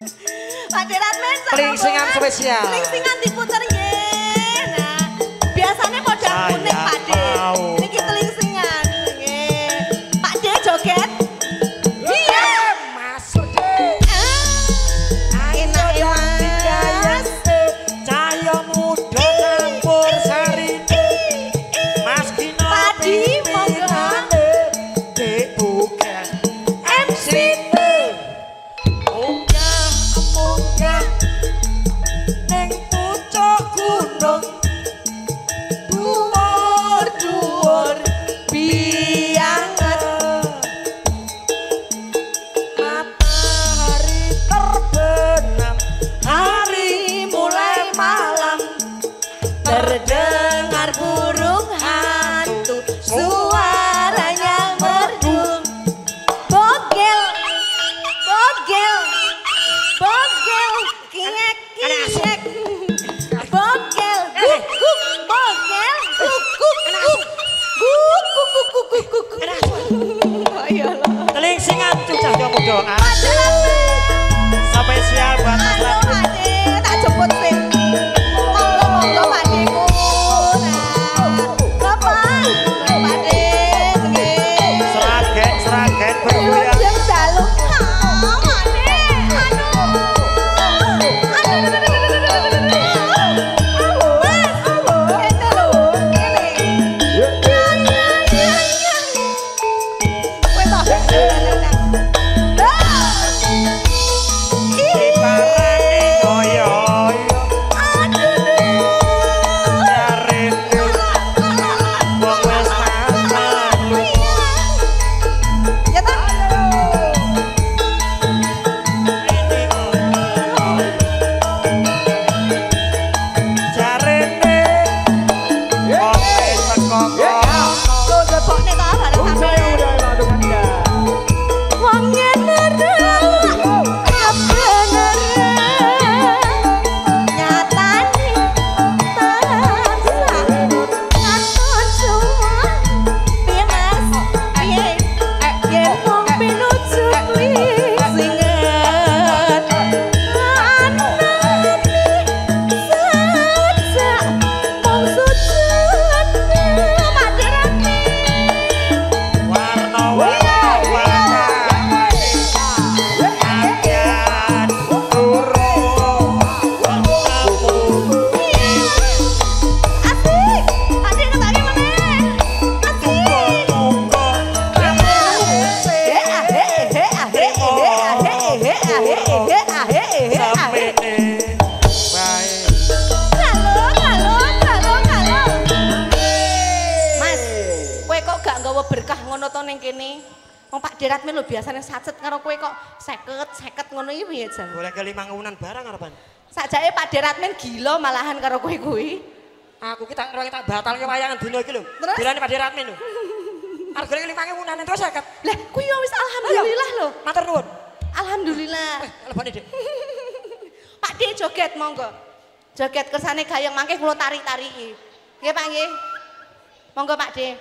Pak Deratmen Pelingsingan spesial. Pelingsingan diputer ye. Nah, biasanya modal kuning Pak De. Niki pelingsingan nggih. Pak De joget. Iya, masuk deh. Enak Mas. Cahyo muda campur sari. Mas Kino Padi monggo. Dek bukan MC munggah ning pucuk gunung dhuwur-dhuwur bianget. matahari terbenam hari mulai malam Terdengar burung hantu, suaranya merdu. Bogel, bogel, bogel, kiek, kiek. Bogel, guk, guk, bogel, guk, guk, guk. Guk, guk, guk, guk, guk, guk, guk. Ayolah. Telingsingan cucah kamu doa Pak Deratmen. spesial buat Mas Halo Latri. Pak De, tak jemput sih. Monggo monggo Pak De ku. Nah, Bapak, Pak De, nggih. Seragen bergoyang Jam dalu. Pak De, Mas, kene lho, kene. Kowe toh. Parani koyo jarene wong wis malu Ya toh? jarene wong wis teko Tuh lebokne toh bareng sampe. Wong ngene nyatane tansah ngaton semua piye Mas piye yen wong pinuju kuwi singet anane sajak wong sujud Pak Deratmen warna-warna akan turun asik adik ngetake meneh Mas, kowe kok gak nggawa berkah ngono to ning kene? Wong Pak Deratmen lho biasane sacet karo kowe kok 50 ngono iki piye jan? boleh ke 5 ngawunan barang harapan Sakjane Pak Deratmen gila malahan karo kowe kuwi. aku kita batal ke wayangan dino iki lho Terus? bilane Pak Deratmen lho hargane 5 ngawunan itu 50 Lah kuwi ya wis alhamdulillah lho. matur nuwun Alhamdulillah. lebone Dik Pak De joget monggo. Joget kersane gayeng mangke kula tarik-tariki. Nggih Pak nggih. Monggo Pak De.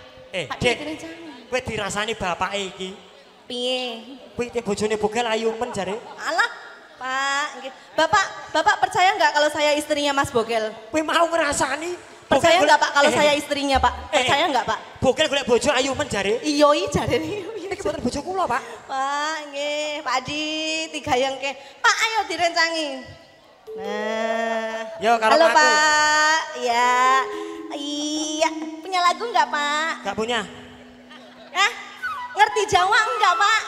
Pak De Dik kene jangan. kowe dirasani bapake iki Piye? kuwi te bojone Bogel ayu men jare Alah, Pak, nggih. Bapak percaya nggak kalau saya istrinya Mas Bogel? kowe mau ngrasani Percaya Bogel nggak Pak kalau golek- saya istrinya Pak? Percaya nggak Pak? Bogel golek bojo ayu men jare Iyoi jarene. iki boten bojo kula Pak Pak, nggih, Pak Di digayengke. Pak, ayo direncangi. Nah. Yo, karo halo aku. Pak, ya. Iya, punya lagu nggak Pak? gak punya Hah? Ngerti Jawa enggak Pak?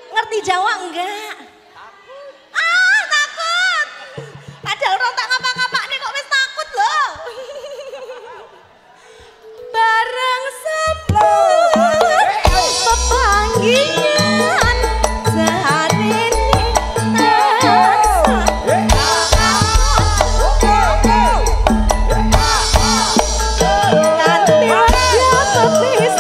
Ngerti Jawa enggak? Ah, takut. Padahal orang tak ngapa-ngapa nih kok wis takut loh. Bareng sempur pepanggian sehari ini nanti wajah pepis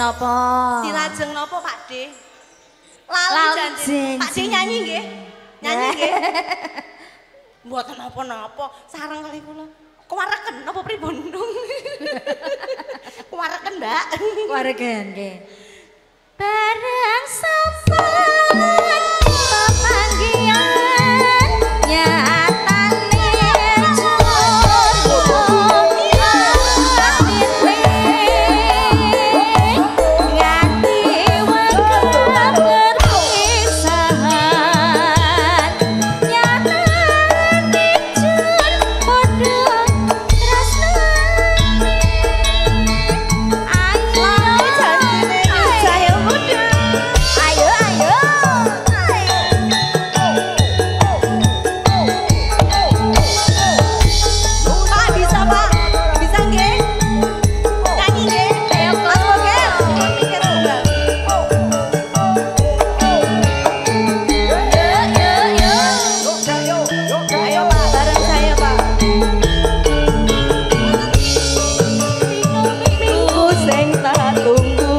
napa? Dilajeng napa Pak De? Lali janji. Pak De nyanyi nggih? Nyanyi nggih? Mboten napa-napa, sareng kali kula. Kuwareken napa pripun? Kuwareken, Mbak. Kuwareken nggih. Bareng sampeyan panggian nyatane curung nganti wegah perpisahan nyatane jur padha tresnane ayo janjine saya muda ayo Pak bisa Pak? Bisa nggih? Nyanyi nggih? Ayo kelas vokal. Mikir tunggal. Ayo Pak, bareng saya Pak. Minggu sing tak tunggu.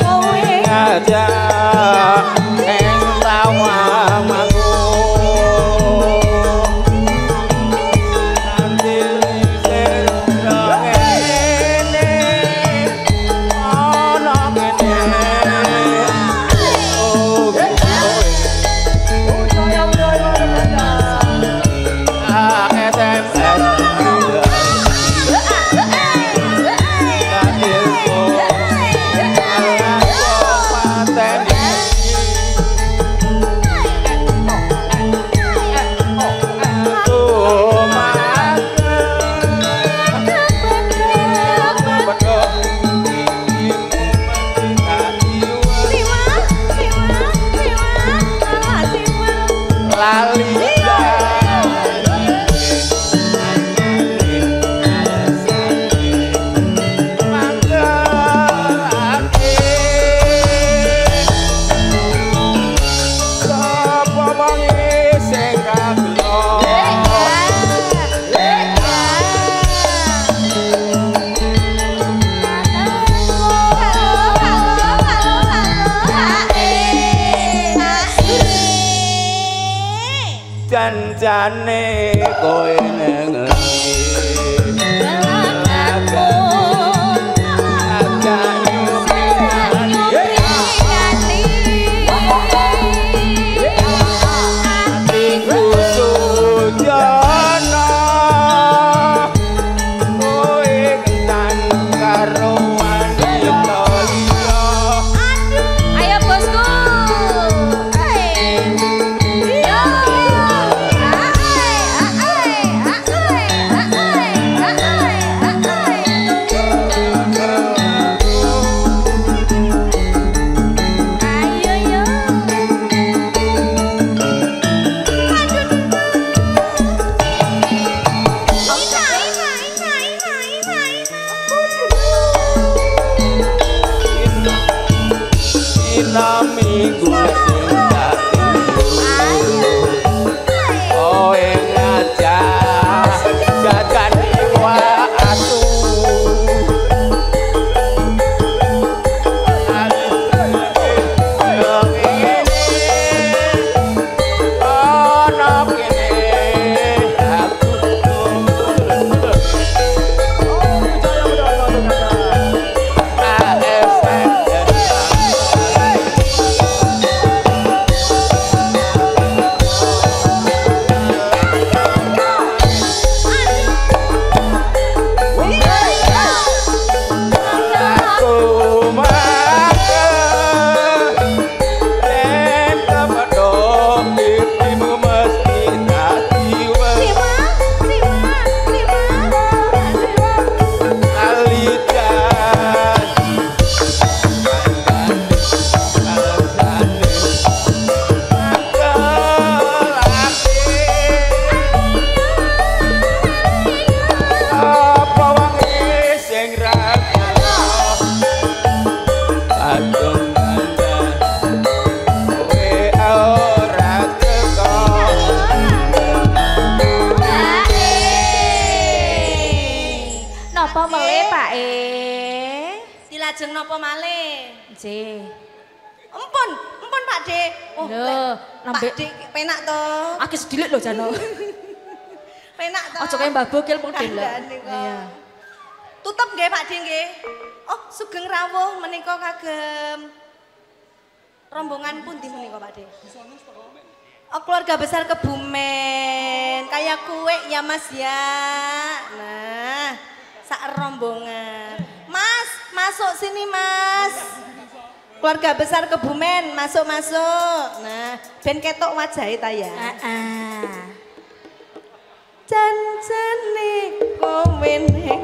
Kowe aja ing lawangku nanti sing ngene ana kene janjane kowe nengengi napa malih? Nggih. Empun Pak De. Oh, Lho, Pak De penak to. Akeh sedilik lho Jano. Penak to. Aja kaya Mbah Bogil model. Kandhane kok. Iya. Tutup nggih Pak De nggih. Oh, Sugeng Rawuh menika kagem rombongan pundi menika Pak De? Oh, keluarga besar Kebumen. Kayak kue ya Mas ya. Nah, sak rombongan. Mas, masuk sini Mas. Keluarga besar Kebumen, masuk-masuk. Nah, ben ketok wajahe ta ya. Heeh. Jan-jane kowe ning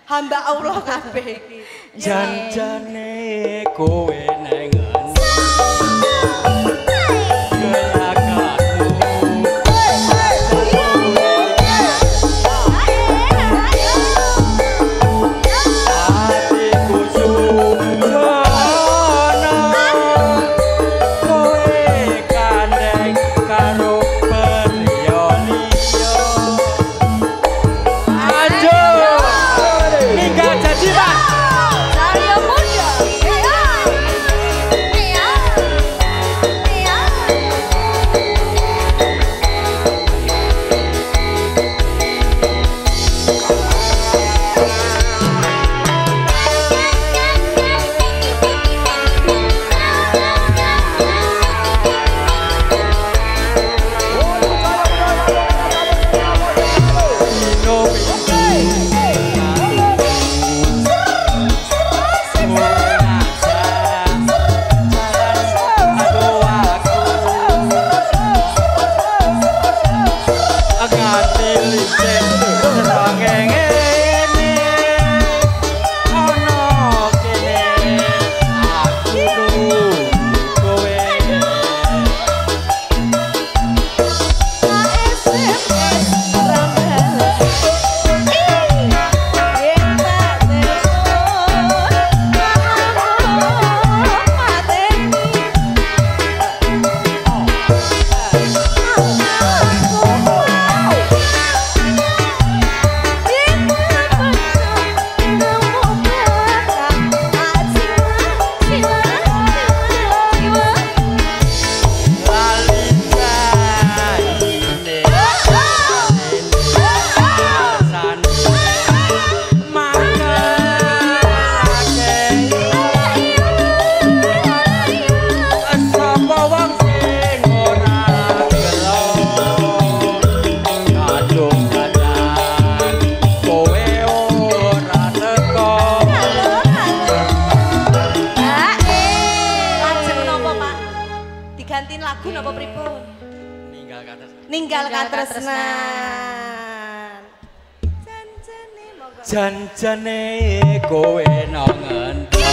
hamba Allah kabeh iki. Janjane kowe nengen. Ninggal katresnan. Janjane monggo. Janjane kowe nang ngendi?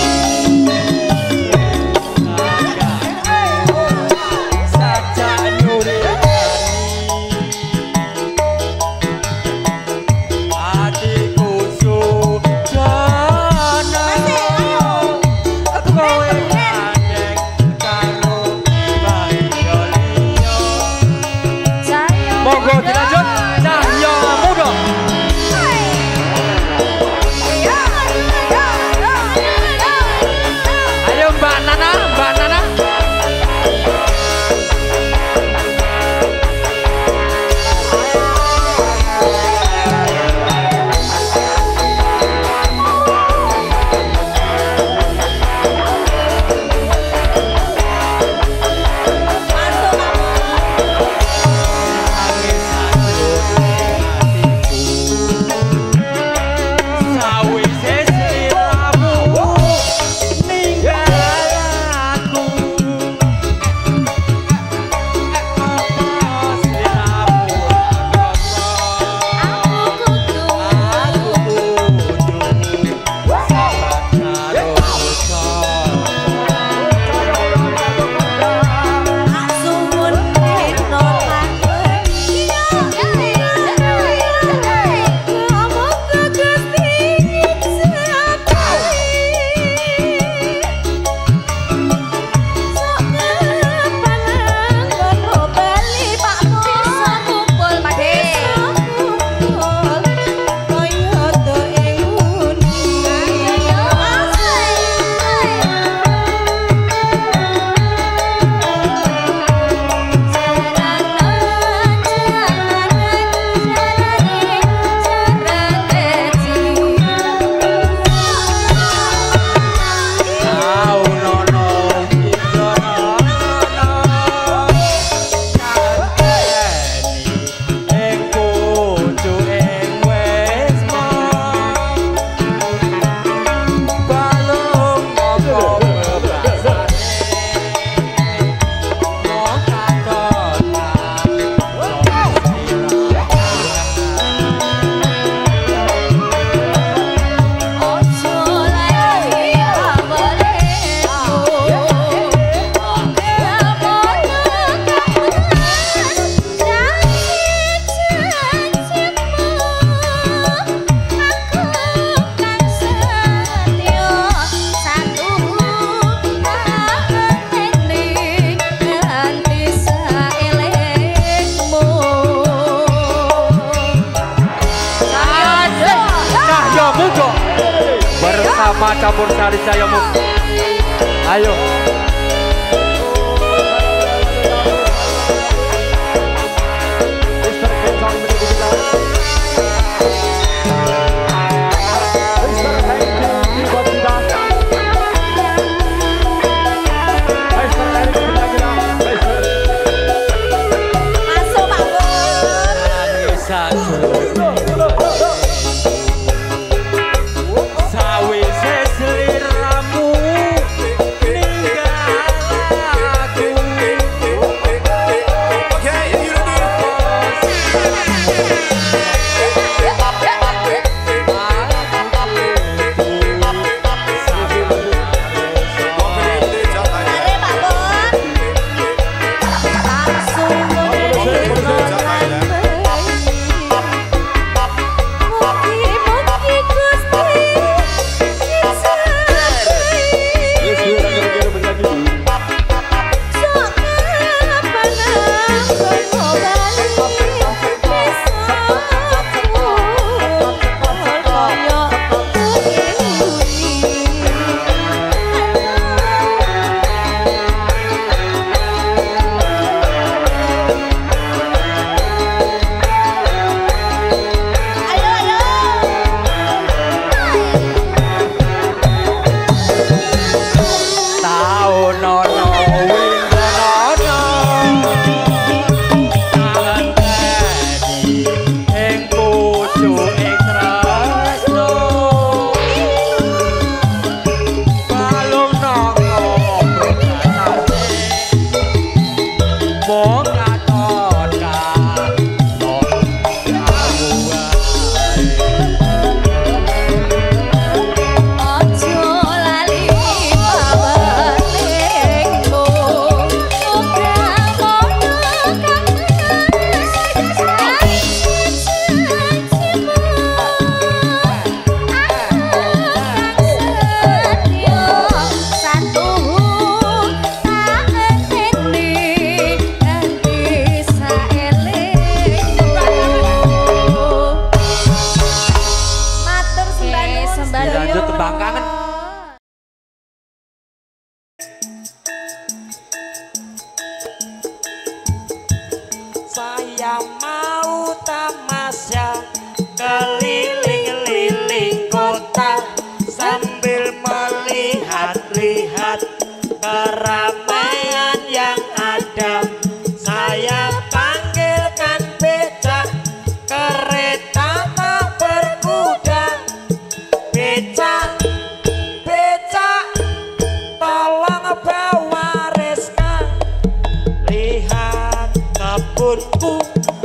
Bersama Campur Sari Cahayamu. Ayo.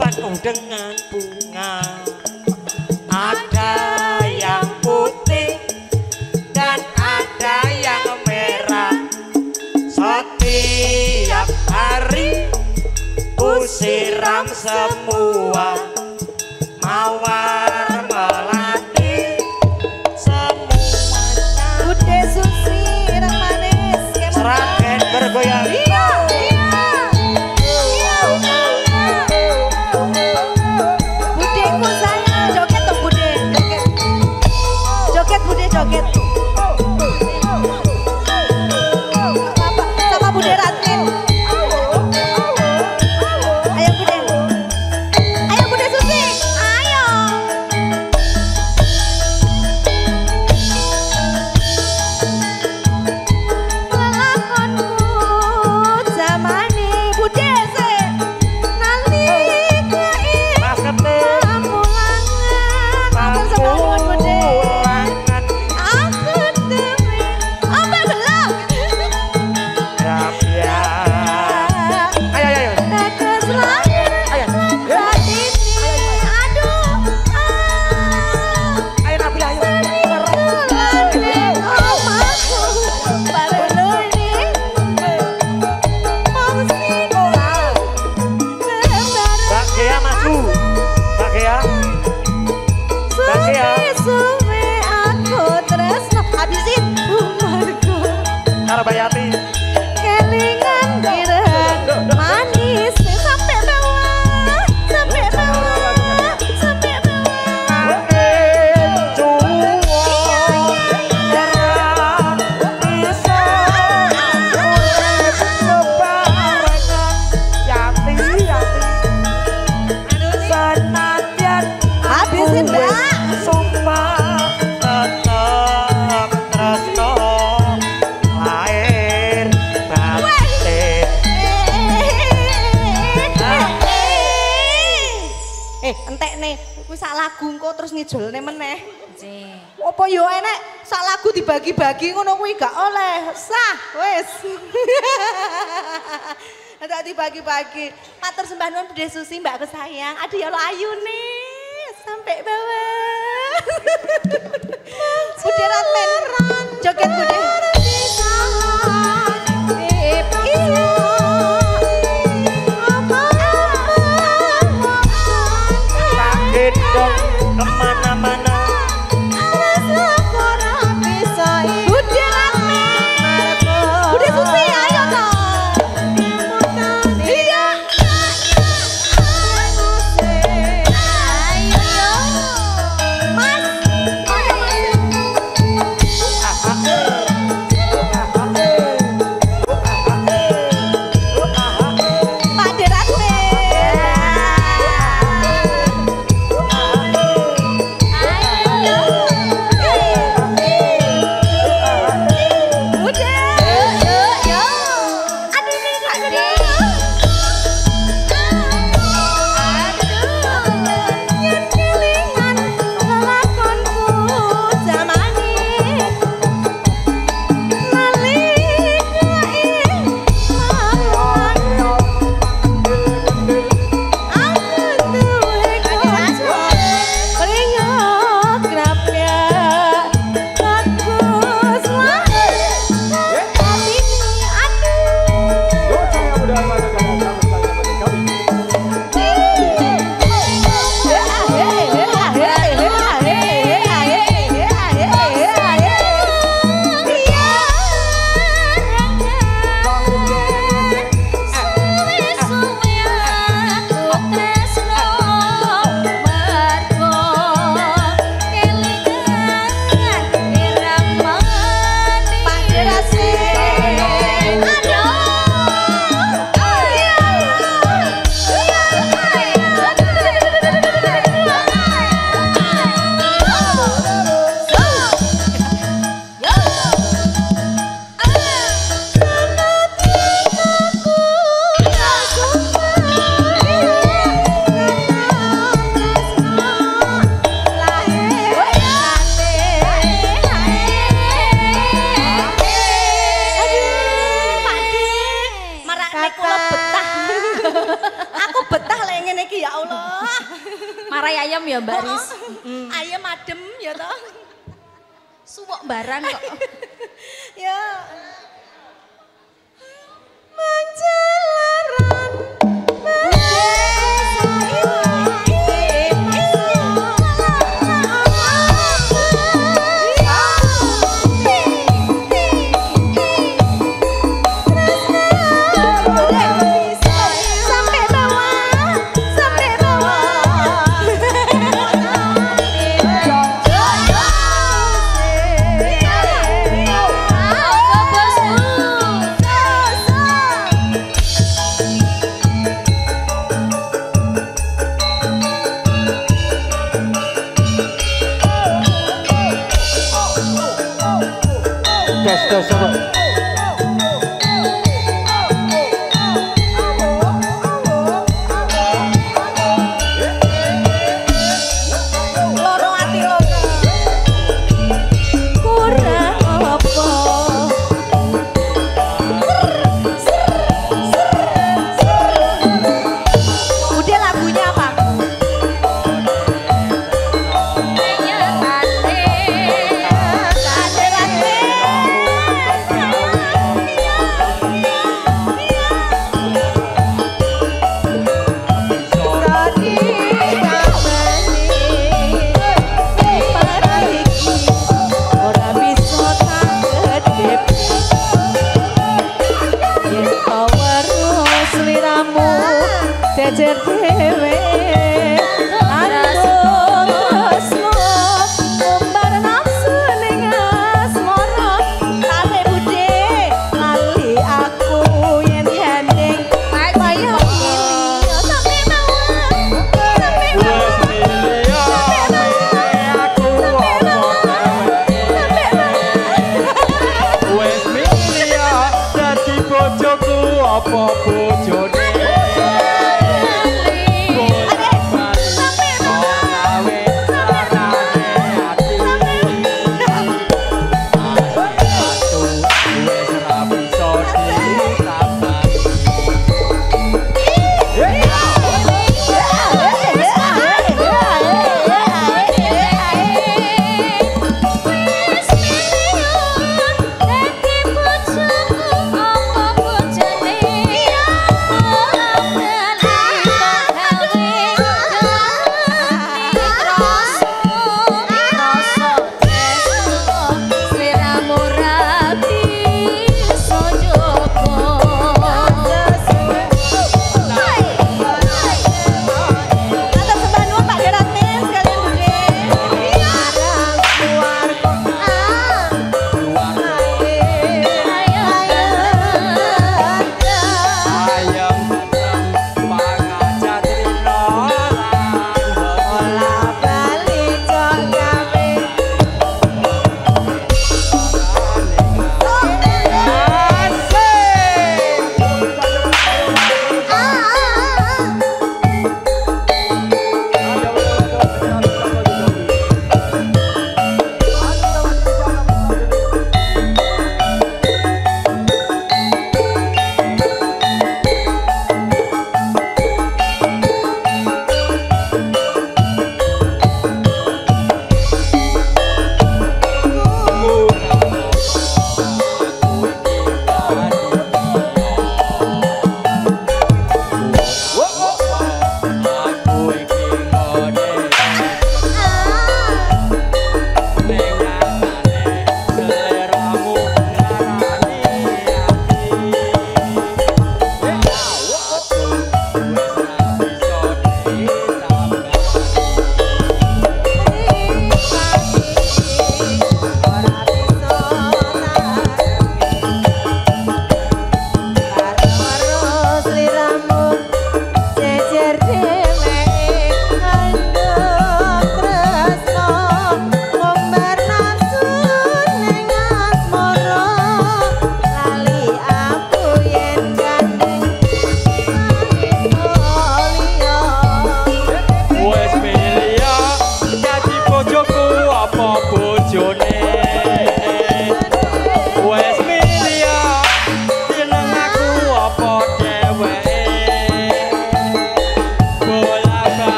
penuh dengan bunga. Ada yang putih dan ada yang merah. Setiap hari ku siram semua. Mawar melati semuanya. Bude Susi ireng manis Seragen bergoyang. Iya, iya. Budeku sayang, joget dong Bude, joget. Joget Bude, joget. Sama Bude Ratin. Ayo Bude. Ayo Bude Susi, ayo. Lelakonku zamane Bude se nalika Mas Ketik pamulangan matur sembahun Bude. pamulangan Aku demi apa belum? Rabia. Ayo ayo ayo. Tetes lahir Ayo. saat ini. Aduh, Ayo Nabila ayo. lagi omaku baru nih mau sinta Mbak Gea maju. Mbak Gea. Mbak Gea. suwe aku tresno habisin umarku Karo Bayati. kelingan ireng manis sampai bawah sampai bawah sampai bawah. Angin cuwo era bisa urip bebarengan. Yati yati senadyan Habisin, aku wis Mbak. sumpah tetep tresno lahir batin. Entek nih, kuwi sak lagu engko terus ngijolne meneh. Apa yo enek sak lagu dibagi-bagi ngono kuwi gak oleh. Sah, wis. Entek dibagi-bagi. Matur sembah nuwun Bude Susi, Mbakku sayang. Aduh ya Allah ayune sampai bawah. Bude Ratmen. Joget Bude. Tak gendong kemana-mana. Bude Ratmen. Bude Susi ayo dong. Iya. Ayo. Mas. Allah. Marai ayam ya Mbak Riz. Ayam adem ya toh. Suwok barang kok. Ya. Menjelaran tes sama. loro ati loro. Kurang apa? Udah lagunya apa? Kate.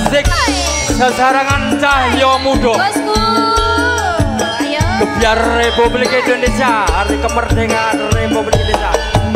musik sesarangan cahyo muda. Bosku. Ayo. Kebiar Republik Indonesia, hari kemerdekaan Republik Indonesia. Ayo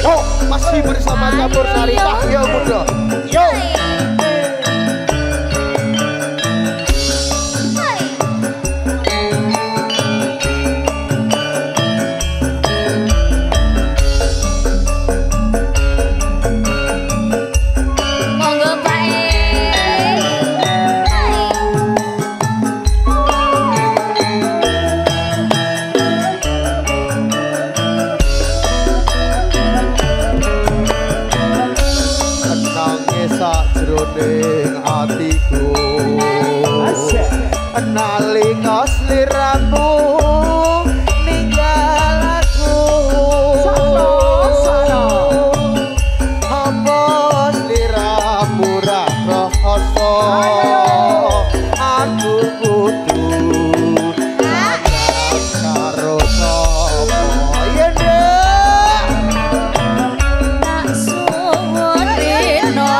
Oh, masih bersama Campur Sari Cahyo Muda. Yo. Sakjroning atiku nalika sliramu ninggal aku apa sliramu ra rasa aku kudu karo sapa yen tak suwun dino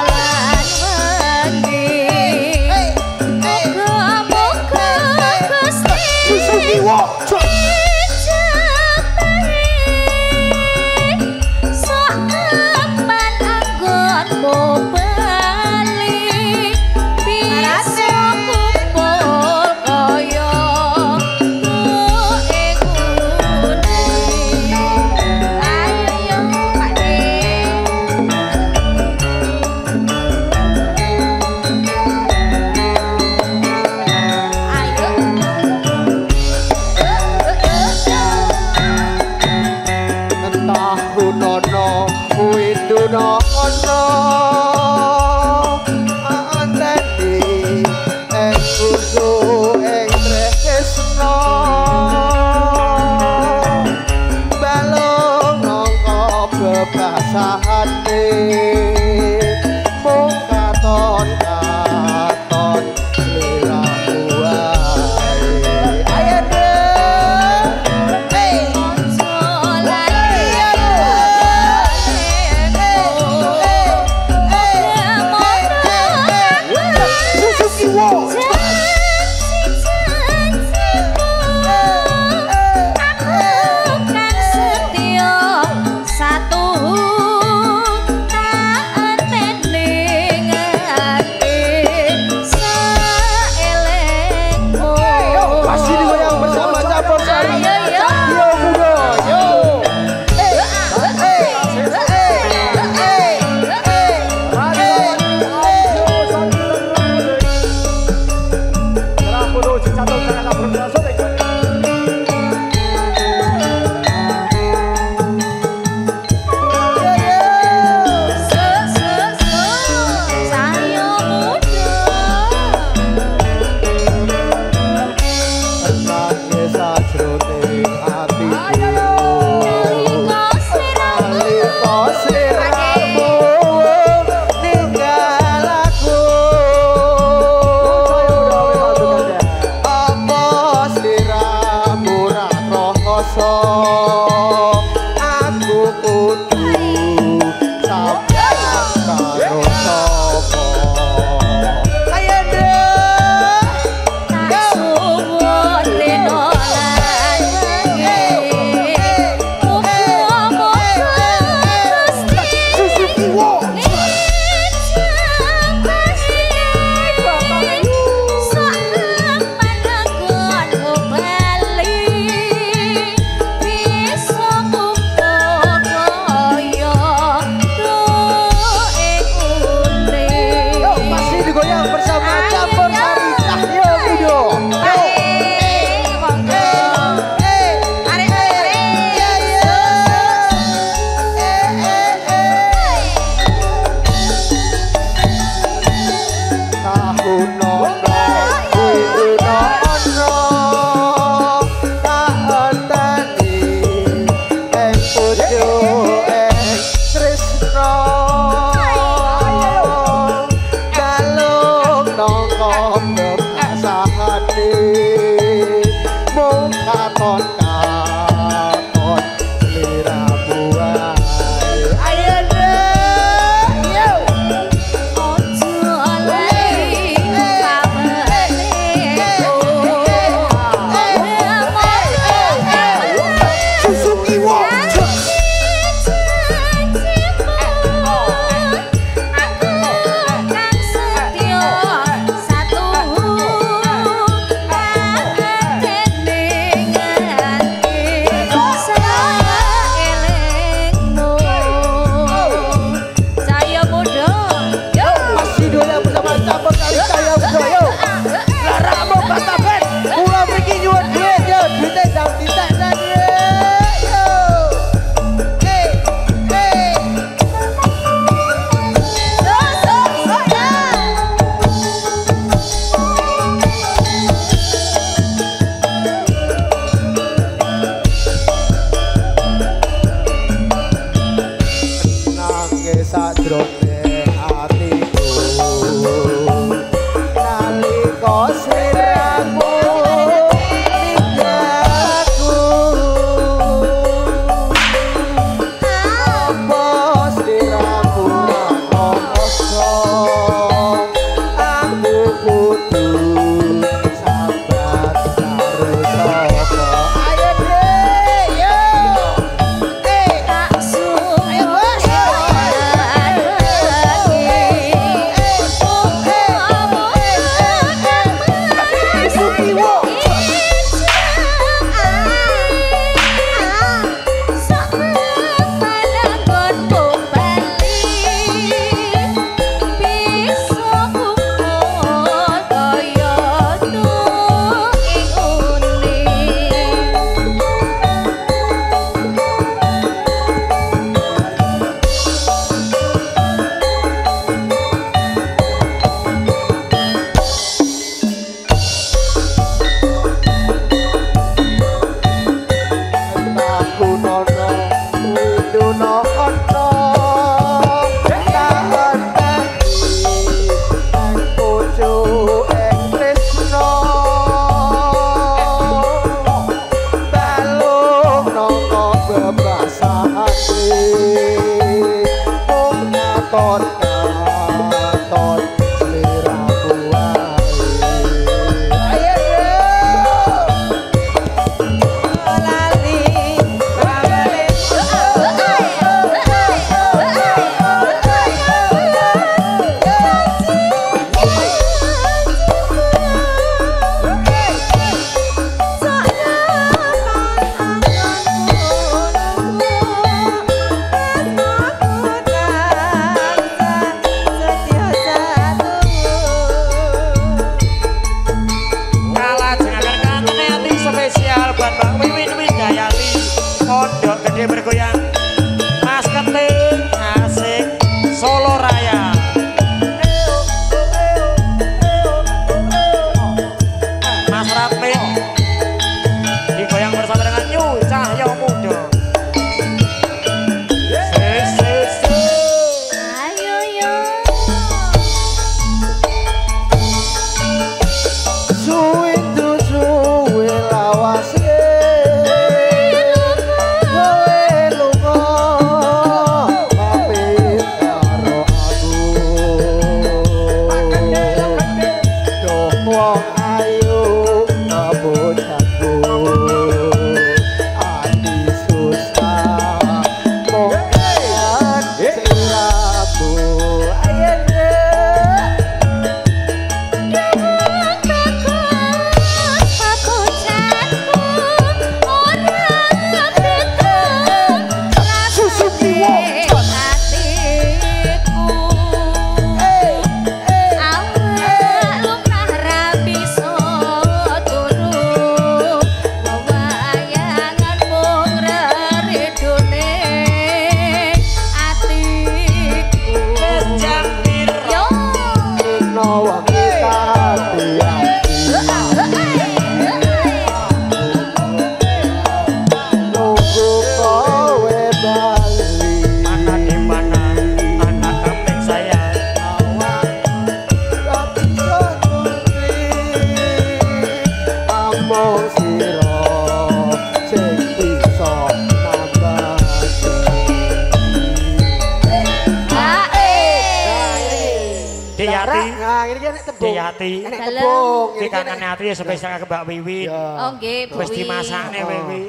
Ati. Enek tepung. Iki kangen ati spesial ke Mbak Wiwin. Oh nggih, Bu. Wis dimasakne Wiwi.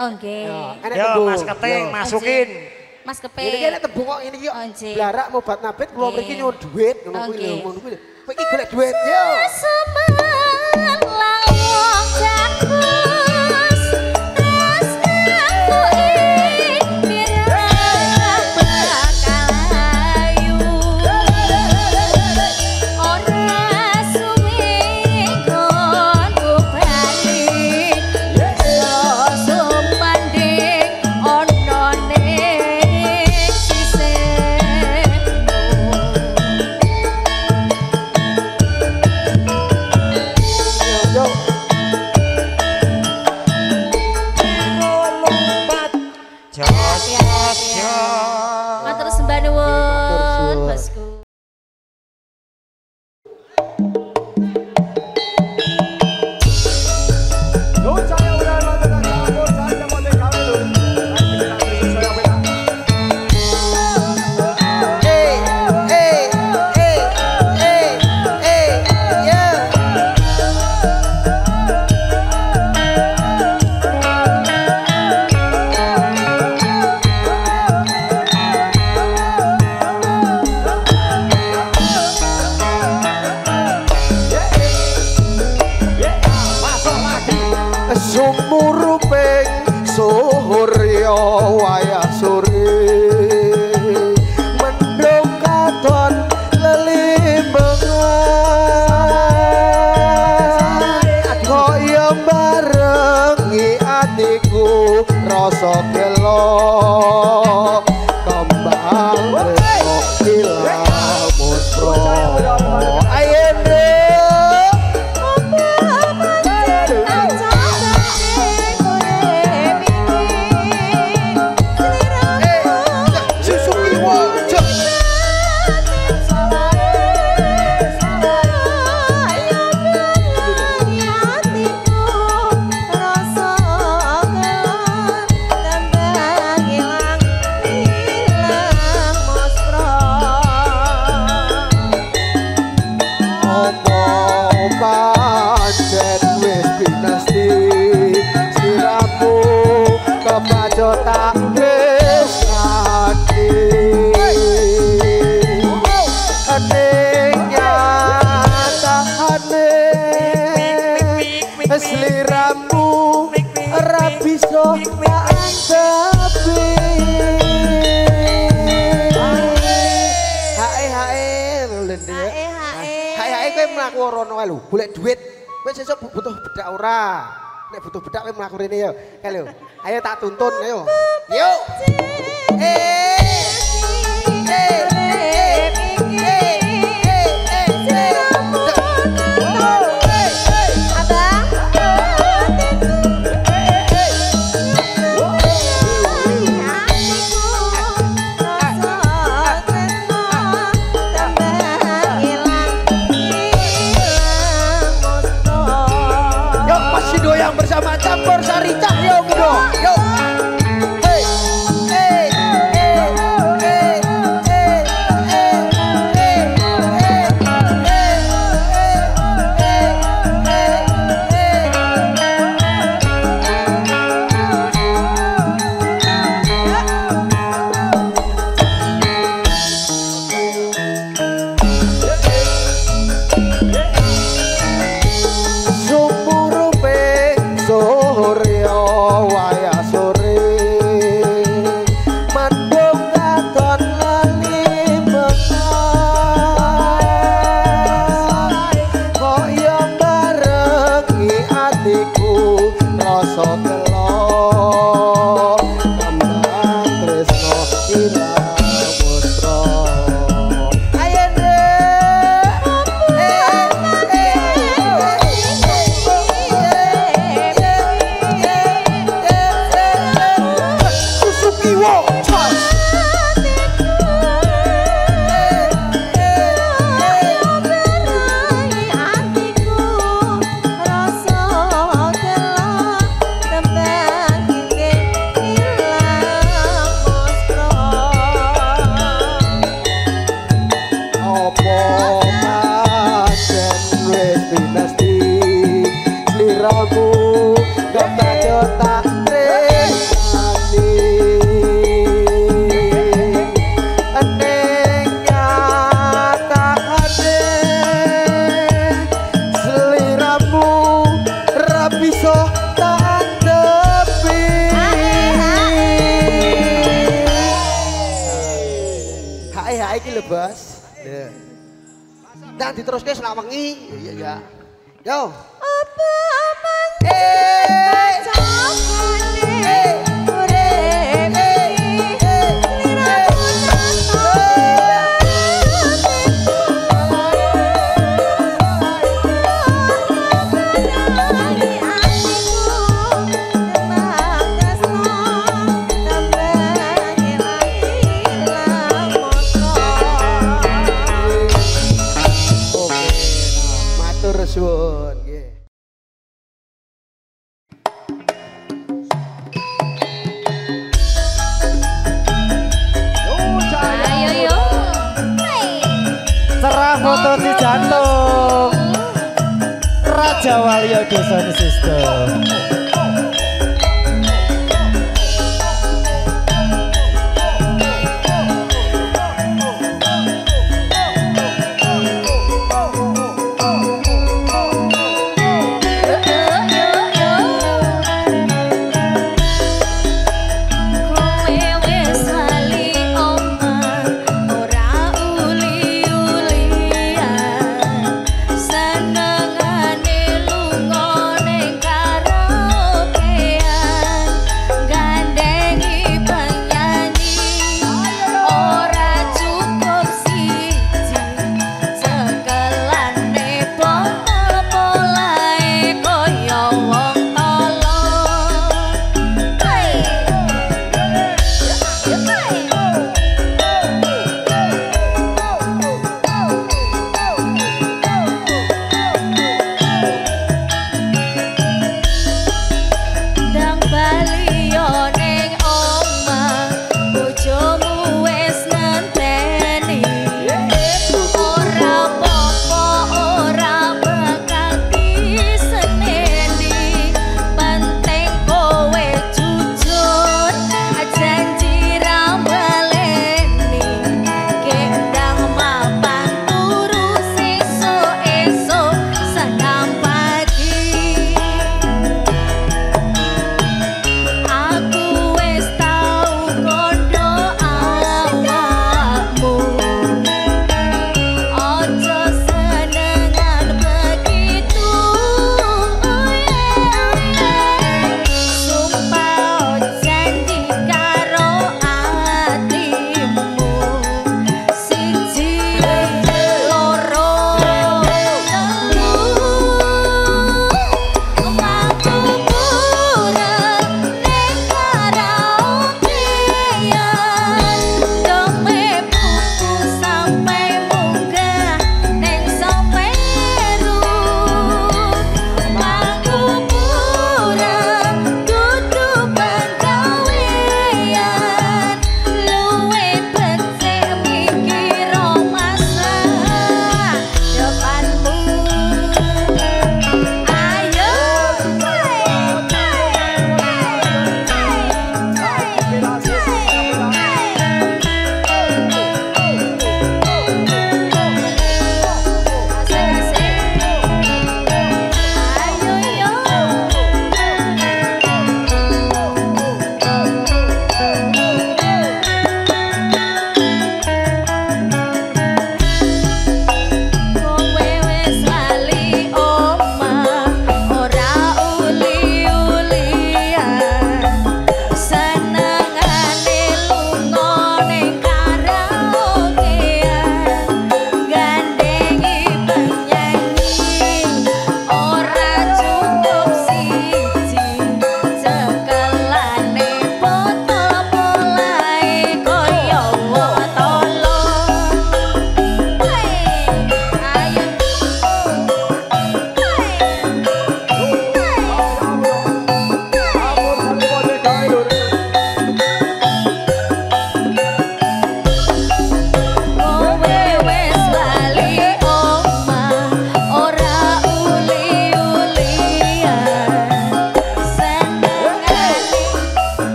Oh nggih. Enek Yo tepung. Mas Keting masukin. Mas Kepe. Ini enek tepung kok ini yo. Oh, nggih. Blarak mobat nabit kula mriki nyuwun dhuwit ngono Oh, kuwi lho, nggih. ngono kuwi. Kowe iki golek dhuwit yo. Sumuruping surya wayah sore mendung katon lelimbengan kaya barengi atiku rasa gelo kembang tresno ilang musra ayene tak tresnani adenya tahane sliramu ora bisa antepi hae kowe mlaku rono ae lho golek duit kowe sesuk butuh bedak ora nek butuh bedak kowe mlaku rene ya lho ayo tak tuntun ayo yuk bersama Campur Sari Cahyo Muda. Yuk. Bos. Dan diteruske selak wengi. Iya. Yo. Suwun nggih. Ayo. Cerah foto si jantung. Raja Walia Dosane Sistem.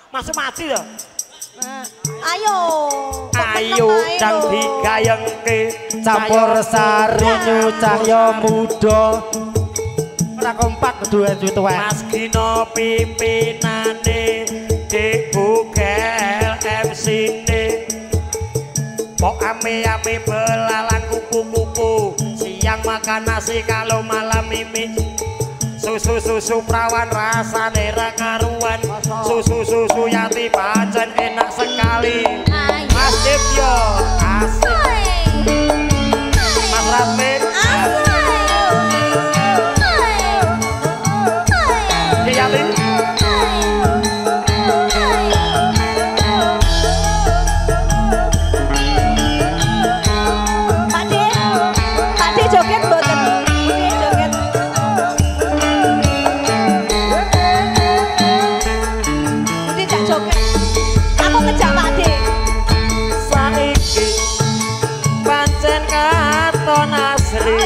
Masuk mati lho. Ayo. Ayo cang digayengke campur sari cahya muda. Ora kompak kedua tuwek. Mas Gino pimpinane Dik Bugel MC-ne. Pok ame-ame belalang kuku-kuku. Siang makan nasi kalau malam mimik. Susu perawan rasane ra karuan. Susu Yati pancen enak sekali. Mas Dipyo asik. Mas Ratin Yati. Pak De joget mboten? Joget. Budi tak joget. Aku ngejak Pak De. Saiki pancen katon asri.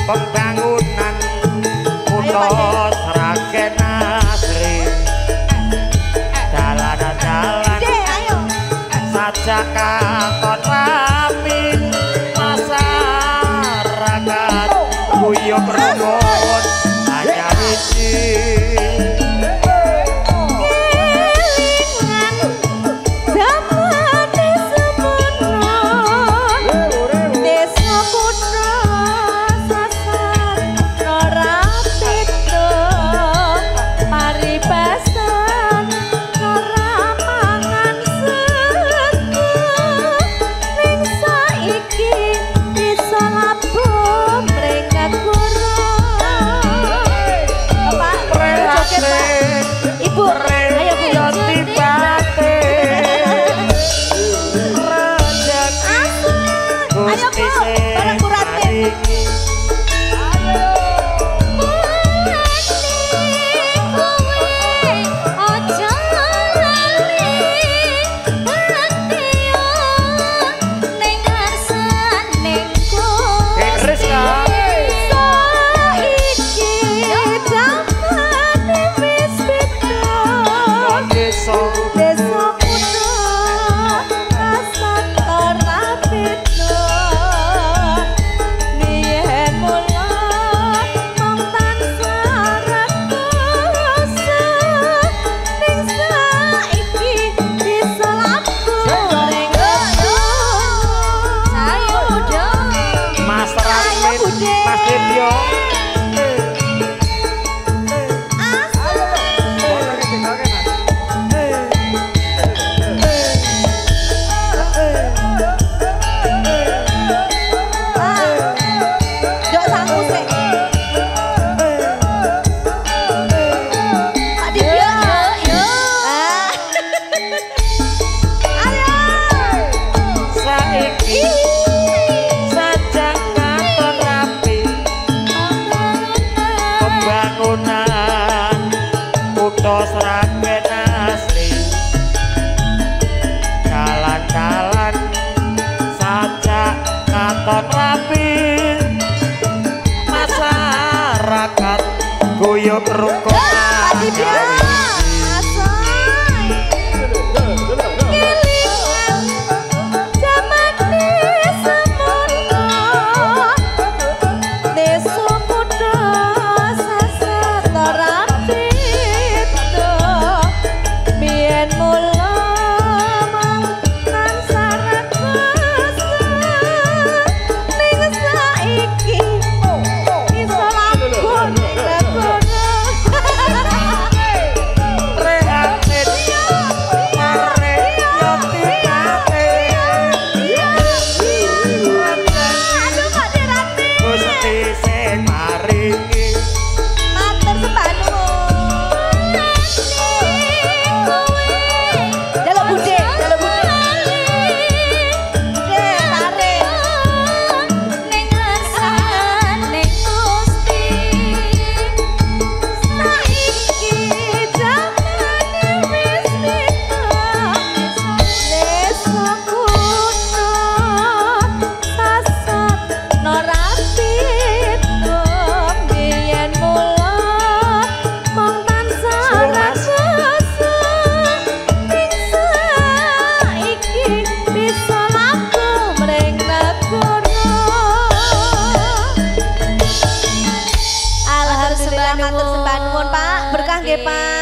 Pembangunan kutha Sragen asri. Dalan-dalan sajak katon rapi. Masyarakat guyub rukun hanya wiji. Ibu, ayo Bu. Ayo Bu, bareng Bu Ratin. nggih, Pak.